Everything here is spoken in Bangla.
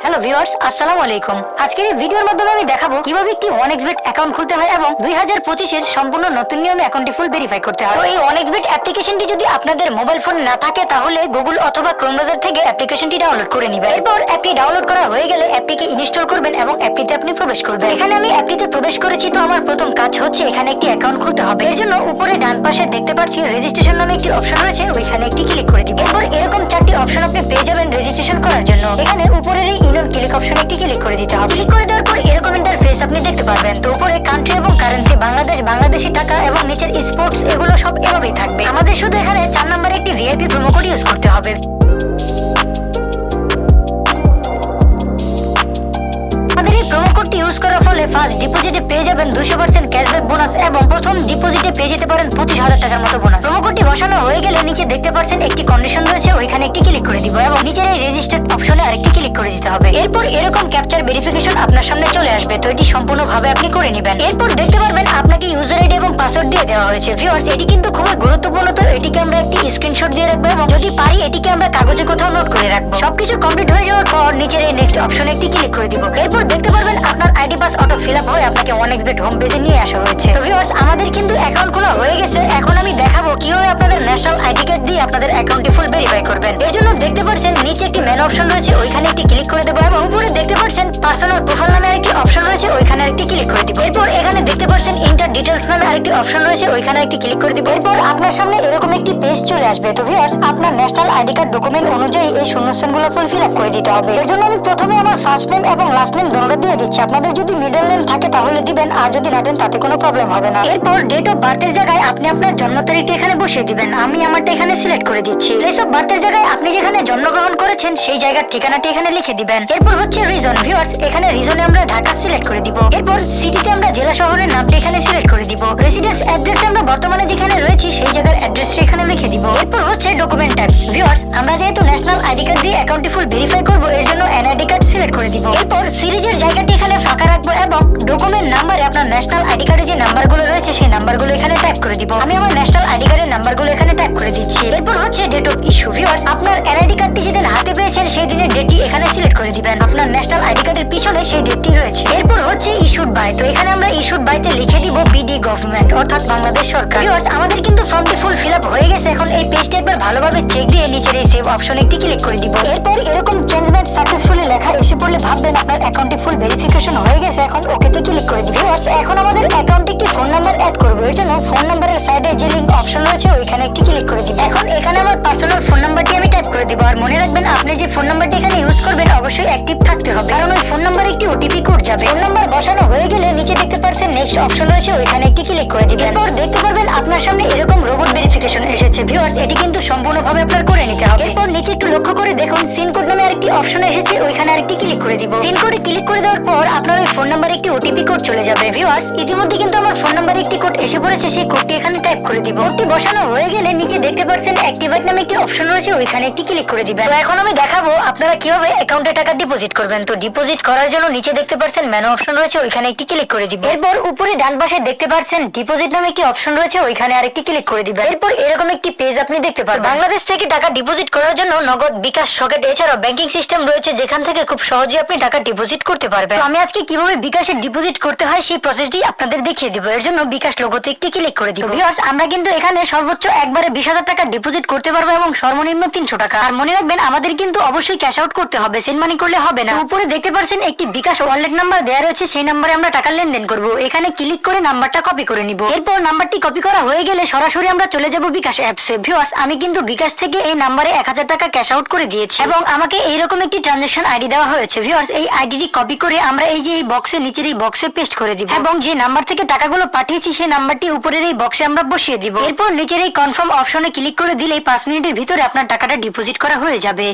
হ্যালো ভিউয়ার্স, আসসালামু আলাইকুম। আজকের এই ভিডিওর মাধ্যমে আমি দেখাবো কিভাবে একটি 1xBet অ্যাকাউন্ট খুলতে হয় এবং 2025 এর সম্পূর্ণ নতুন নিয়মে অ্যাকাউন্টটি ফুল ভেরিফাই করতে হয়। তো এই 1xBet অ্যাপ্লিকেশনটি যদি আপনাদের মোবাইল ফোন না থাকে তাহলে গুগল অথবা ক্রোম ব্রাউজার থেকে অ্যাপ্লিকেশনটি ডাউনলোড করে নেবেন। এরপর অ্যাপটি ডাউনলোড করা হয়ে গেলে অ্যাপটিকে ইনস্টল করবেন এবং অ্যাপটিতে আপনি প্রবেশ করবেন। এখানে আমি অ্যাপটিতে প্রবেশ করেছি, তো আমার প্রথম কাজ হচ্ছে এখানে একটি অ্যাকাউন্ট খুলতে হবে। এর জন্য উপরে ডান পাশে দেখতে পাচ্ছি রেজিস্ট্রেশন নামে একটি অপশন রয়েছে, ওইখানে একটি ক্লিক করে দিব। এরপর এরকম চারটি অপশন আপনি পেয়ে যাবেন রেজিস্ট্রেশন করার জন্য। এখানে উপরের এই ইনন ক্লিক অপশনে একটি ক্লিক করে দিতে হবে। ক্লিক করে দেওয়ার পর এরকম ইন্টারফেস আপনি দেখতে পারবেন। তো উপরে কান্ট্রি এবং কারেন্সি বাংলাদেশ, বাংলাদেশি টাকা এবং নিচের স্পোর্টস এগুলো সব এভাবেই থাকবে। আমাদের শুধু এখানে 4 নম্বরে একটি ভিআইপি প্রোমো কোড ইউজ করতে হবে। আমাদের এই প্রোমো কোডটি ইউজ করার ফলে ফার্স্ট ডিপোজিটে পেয়ে যাবেন 200% ক্যাশব্যাক বোনাস এবং প্রথম ডিপোজিটে পেয়ে যেতে পারেন 25,000 টাকার মতো বোনাস। প্রোমো কোডটি বসানো হয়ে গেলে নিচে দেখতে পাচ্ছেন একটি কন্ডিশন রয়েছে, ওইখানে একটি ক্লিক করে দিব এবং নিচের এই রেজিস্টার্ড অপশনে আরেকটি ক্লিক করে দিতে হবে। এরপর এরকম ক্যাপচার ভেরিফিকেশন আপনার সামনে চলে আসবে, তো এটি সম্পূর্ণভাবে আপনি করে নেবেন। এরপর দেখতে পারবেন আপনাকে ইউজার আইডি এবং পাসওয়ার্ড দিয়ে দেওয়া হয়েছে। ভিউয়ার্স, এটি কিন্তু খুবই গুরুত্বপূর্ণ, তো এটিকে আমরা একটি স্ক্রিনশট দিয়ে রাখবো এবং যদি পারি এটিকে আমরা কাগজে কোথাও নোট করে রাখবো। সবকিছু কমপ্লিট হয়ে যাওয়ার পর নিচের এই নেক্সট অপশনে একটি ক্লিক করে দিব। এরপর দেখতে পারবেন আপনার ID pass auto fill up হয়ে আপনাকে 1xBet হোম পেজে নিয়ে আসা হয়েছে। তো ভিউয়ার্স, আমাদের কিন্তু অ্যাকাউন্ট খোলা হয়ে গেছে। এখন আমি দেখাবো কিভাবে আপনাদের ন্যাশনাল আইডি কার্ড দিয়ে আপনাদের অ্যাকাউন্টটি ফুল ভেরিফাই করবেন। এর জন্য দেখতে পাচ্ছেন নিচে একটি মেনু অপশন রয়েছে, ওইখানে একটি ক্লিক করে দেবো এবং উপরে দেখতে পাচ্ছেন পার্সোনাল প্রোফাইল নামে আরেকটি অপশন রয়েছে, ওইখানে আরেকটি ক্লিক করে দিব। এরপর এখানে দেখতে পাচ্ছেন ইন্টার ডিটেইলস নামে আরেকটি অপশন রয়েছে, ওইখানে একটি ক্লিক করে দিব। এরপর আপনার সামনে এরকম একটি পেজ চলে আসবে। তো ভিউয়ার্স, আপনার ন্যাশনাল আইডি কার্ড ডকুমেন্ট অনুযায়ী এই শূন্যস্থানগুলো ফুল ফিল আপ করে দিতে হবে। এর জন্য আমি প্রথমে আমার ফার্স্ট নেম এবং লাস্ট নেম দুটোটা দিয়ে দিচ্ছি। আপনাদের যদি মিডল নেম থাকে তাহলে দিবেন, আর যদি না দেন তাতে কোনো প্রবলেম হবে না। এরপর ডেট অফ বার্থের জায়গায় আপনি আপনার জন্ম তারিখটি এখানে বসিয়ে দিবেন। আমি আমারটা এখানে সিলেক্ট করে দিচ্ছি। প্লেস অফ বার্থের জায়গায় আপনি যেখানে জন্মগ্রহণ করেছেন সেই জায়গার ঠিকানাটি এখানে লিখে দিবেন। এরপর হচ্ছে রিজন। ভিউয়ার্স, এখানে রিজনে আমরা ঢাকা সিলেক্ট করে দিব। এরপর সিটিতে আমরা জেলা শহরের নামটি এখানে সিলেক্ট করে দিব। রেসিডেন্স অ্যাড্রেসে আমরা বর্তমানে যেখানে রয়েছি সেই জায়গার অ্যাড্রেসটি এখানে লিখে দিব। এরপর হচ্ছে ডকুমেন্ট টাইপ। ভিউয়ার্স, আমরা যেহেতু ন্যাশনাল আইডি কার্ড দিয়ে অ্যাকাউন্টটি ফুল ভেরিফাই করব, এর জন্য এনআইডি কার্ড সিলেক্ট করে দিব। এরপর সিরিজের জায়গাটি এখানে ফাঁকা রাখবো এবং ডকুমেন্ট নাম্বারে আপনার ন্যাশনাল আইডি কার্ডে যে নাম্বারগুলো রয়েছে সেই নাম্বারগুলো এখানে টাইপ করে দিব। আমি আমার ন্যাশনাল আইডি কার্ডের নাম্বারগুলো এখানে টাইপ করে দিচ্ছি। এরপর হচ্ছে ডেট অফ ইস্যু। ভিউয়ার্স, আপনার এনআইডি কার্ডটি যেদিন হাতে পেয়েছেন সেই দিনের ডেটটি এখানে সিলেক্ট করে দিবেন। আপনার ন্যাশনাল আইডি কার্ডের পিছনে সেই ডেটটি রয়েছে। এরপর হচ্ছে ইস্যুড বাই। তো এখানে আমরা ইস্যুড বাইতে লিখে দিব বিডি গভর্নমেন্ট, অর্থাৎ বাংলাদেশ সরকার। ভিউয়ার্স, আমাদের কিন্তু ফর্মটি ফুল ফিল আপ হয়ে গেছে। এখন এই পেজটি একবার ভালোভাবে চেক দিয়ে নিচের এই সেভ অপশনে একটি ক্লিক করে দিব। এরপর এরকম চেঞ্জমেন্ট সাকসেসফুলি লেখা এসে পড়লে ভাববেন আপনার অ্যাকাউন্টটি ফুল ভেরিফিকেশন হয়ে গেছে। এখন ওকেতে ক্লিক করে দিব। ভিউয়ার্স, এখন আমাদের অ্যাকাউন্টে একটি ফোন নাম্বার অ্যাড করব। এর জন্য ফোন নাম্বারের সাইডে যে লিংক অপশন রয়েছে ওইখানে একটি ক্লিক করে দিব। এখন এখানে আমার পার্সোনাল ফোন নাম্বারটি আমি টাইপ করে দিব। আর মনে রাখবেন আপনি যে ফোন নাম্বারটি এখানে ইউজ করবেন অবশ্যই অ্যাক্টিভ থাকতে হবে, কারণ ওই ফোন নাম্বারে একটি ওটিপি কোড যাবে। ফোন নাম্বার বসানো হয়ে গেলে নিচে দেখতে পাচ্ছেন নেক্সট অপশন রয়েছে, ওইখানে একটি ক্লিক করে দিবেন। এরপর দেখতে পারবেন আপনার সামনে এরকম রোবট ভেরিফিকেশন এসেছে। ভিউয়ার্স, এটি কিন্তু সম্পূর্ণভাবে আপনার করে নিতে হবে। এরপর নিচে একটু লক্ষ্য করে দেখুন সিন কোড নামে আরেকটি অপশন এসেছে, ওইখানে আরেকটি ক্লিক করে দিব। সিন কোডে ক্লিক করে দেওয়ার পর আপনার ওই ফোন নাম্বারে একটি ওটিপি কোড চলে যাবে। ভিউয়ার্স, ইতিমধ্যে কিন্তু আমার ফোন নাম্বারে একটি কোড এসে পড়েছে, সেই কোডটি এখানে টাইপ করে দিব। কোডটি বসানো হয়ে গেলে নিচে দেখতে পাচ্ছেন অ্যাক্টিভেট নামে একটি অপশন রয়েছে, ওইখানে একটি ক্লিক করে দিবেন। তো এখন আমি দেখাবো আপনারা কিভাবে অ্যাকাউন্টে টাকা ডিপোজিট করবেন। তো ডিপোজিট করার জন্য নিচে দেখতে পাচ্ছেন মেনু অপশন রয়েছে, ওইখানে একটি ক্লিক করে দিবেন। এরপর উপরে ডান পাশে দেখতে পাচ্ছেন ডিপোজিট নামে একটি অপশন রয়েছে, ওইখানে আরেকটি ক্লিক করে দিবেন। এরপর এরকম একটি পেজ আপনি দেখতে পারবেন। বাংলাদেশ থেকে টাকা ডিপোজিট করার জন্য নগদ, বিকাশ, সকেট এছাড়াও ব্যাংকিং সিস্টেম রয়েছে, যেখান থেকে খুব সহজে আপনি টাকা ডিপোজিট করতে পারবেন। তো আমি আজকে কিভাবে বিকাশে ডিপোজিট করতে হয় সেই প্রসেসটি আপনাদের দেখিয়ে দিব। এর জন্য বিকাশ লোগোতে একটি ক্লিক করে দিব। ভিউয়ার্স, আমরা কিন্তু এখানে সর্বোচ্চ একবারে 20,000 টাকা ডিপোজিট করতে পারবো এবং সর্বনিম্ন 300 টাকা। আর মনে রাখবেন আমাদের কিন্তু অবশ্যই ক্যাশ আউট করতে হবে, সেন্ড মানি করলে হবে না। উপরে দেখতে পাচ্ছেন একটি বিকাশ ওয়ালেট নাম্বার দেওয়া রয়েছে, সেই নাম্বারে আমরা টাকা লেনদেন করব। এখানে ক্লিক করে নাম্বারটা কপি করে নিব। এরপর নাম্বারটি কপি করা হয়ে গেলে সরাসরি আমরা চলে যাব বিকাশ অ্যাপসে। ভিউয়ার্স, আমি কিন্তু বিকাশ থেকে এই নাম্বারে 1000 টাকা ক্যাশ আউট করে দিয়েছি এবং আমাকে এইরকম একটি ট্রানজাকশন আইডি দেওয়া হয়েছে। ভিউয়ার্স, এই আইডিটি কপি করে আমরা এই যে এই বক্সে নিচের এই বক্সে পেস্ট করে দিব এবং যে নাম্বার থেকে টাকাগুলো পাঠিয়েছি সেই নাম্বারটি উপরের এই বক্সে আমরা বসিয়ে দিব। এরপর নিচের এই কনফার্ম অপশনে ক্লিক করে দিলেই 5 মিনিটের ভিতরে আপনার টাকাটা ডিপোজিট করা হয়ে যাবে।